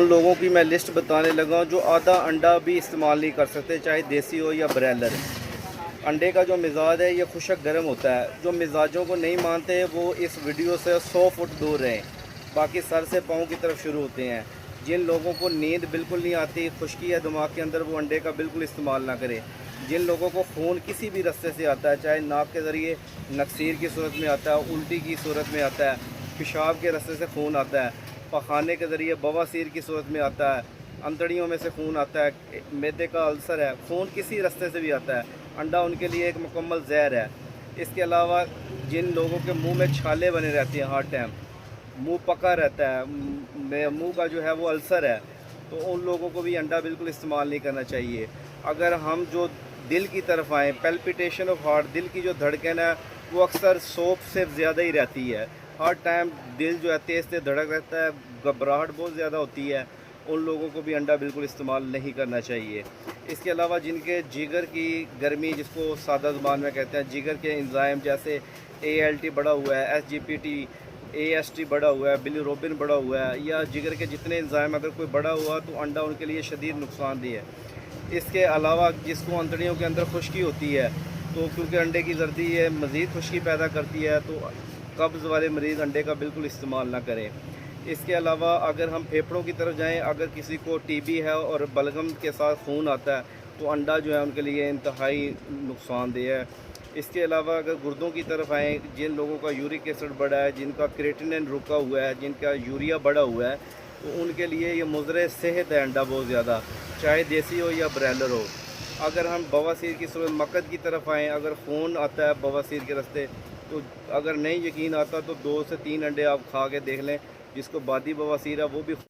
उन लोगों की मैं लिस्ट बताने लगा हूँ जो आधा अंडा भी इस्तेमाल नहीं कर सकते, चाहे देसी हो या ब्रॉयलर। अंडे का जो मिजाज है ये खुशक गर्म होता है। जो मिजाजों को नहीं मानते वो इस वीडियो से 100 फुट दूर रहें, बाकी सर से पाँव की तरफ शुरू होते हैं। जिन लोगों को नींद बिल्कुल नहीं आती, खुश्की है दिमाग के अंदर, वो अंडे का बिल्कुल इस्तेमाल ना करें। जिन लोगों को खून किसी भी रास्ते से आता है, चाहे नाक के ज़रिए नक्सीर की सूरत में आता है, उल्टी की सूरत में आता है, पेशाब के रास्ते से खून आता है, पखाने के ज़रिए बवासीर की सूरत में आता है, अंतड़ियों में से खून आता है, मैदे का अल्सर है, खून किसी रास्ते से भी आता है, अंडा उनके लिए एक मुकम्मल जहर है। इसके अलावा जिन लोगों के मुंह में छाले बने रहती हैं हर टाइम, मुंह पका रहता है, मुंह का जो है वो अल्सर है, तो उन लोगों को भी अंडा बिल्कुल इस्तेमाल नहीं करना चाहिए। अगर हम जो दिल की तरफ आएँ, पेल्पिटेशन ऑफ हार्ट, दिल की जो धड़कन है वो अक्सर 100 से ज़्यादा ही रहती है। हर टाइम दिल जो है तेज़ तेज़ धड़क रहता है, घबराहट बहुत ज़्यादा होती है, उन लोगों को भी अंडा बिल्कुल इस्तेमाल नहीं करना चाहिए। इसके अलावा जिनके जिगर की गर्मी, जिसको सादा ज़ुबान में कहते हैं, जिगर के एंजाइम जैसे ALT बढ़ा हुआ है, SGPT, AST बढ़ा हुआ है, बिलिरुबिन बढ़ा हुआ है, या जिगर के जितने एंजाइम अगर कोई बढ़ा हुआ तो अंडा उनके लिए शदीद नुकसानदेह है। इसके अलावा जिसको अंतड़ियों के अंदर खुश्की होती है, तो क्योंकि अंडे की जर्दी ये मज़ीद खुश्की पैदा करती है, तो कब्ज़ वाले मरीज़ अंडे का बिल्कुल इस्तेमाल ना करें। इसके अलावा अगर हम फेफड़ों की तरफ जाएं, अगर किसी को TB है और बलगम के साथ खून आता है, तो अंडा जो है उनके लिए इंतहाई नुकसानदेह है। इसके अलावा अगर गुर्दों की तरफ आएँ, जिन लोगों का यूरिक एसिड बढ़ा है, जिनका क्रिएटिनिन रुका हुआ है, जिनका यूरिया बढ़ा हुआ है, तो उनके लिए ये मुज़र सेहत है अंडा बहुत ज़्यादा, चाहे देसी हो या ब्रॉयलर हो। अगर हम बवासीर की सूरत मकद की तरफ आएँ, अगर खून आता है बवासीर के रास्ते, तो अगर नहीं यकीन आता तो 2 से 3 अंडे आप खा के देख लें। जिसको बादी बवासीर है वो भी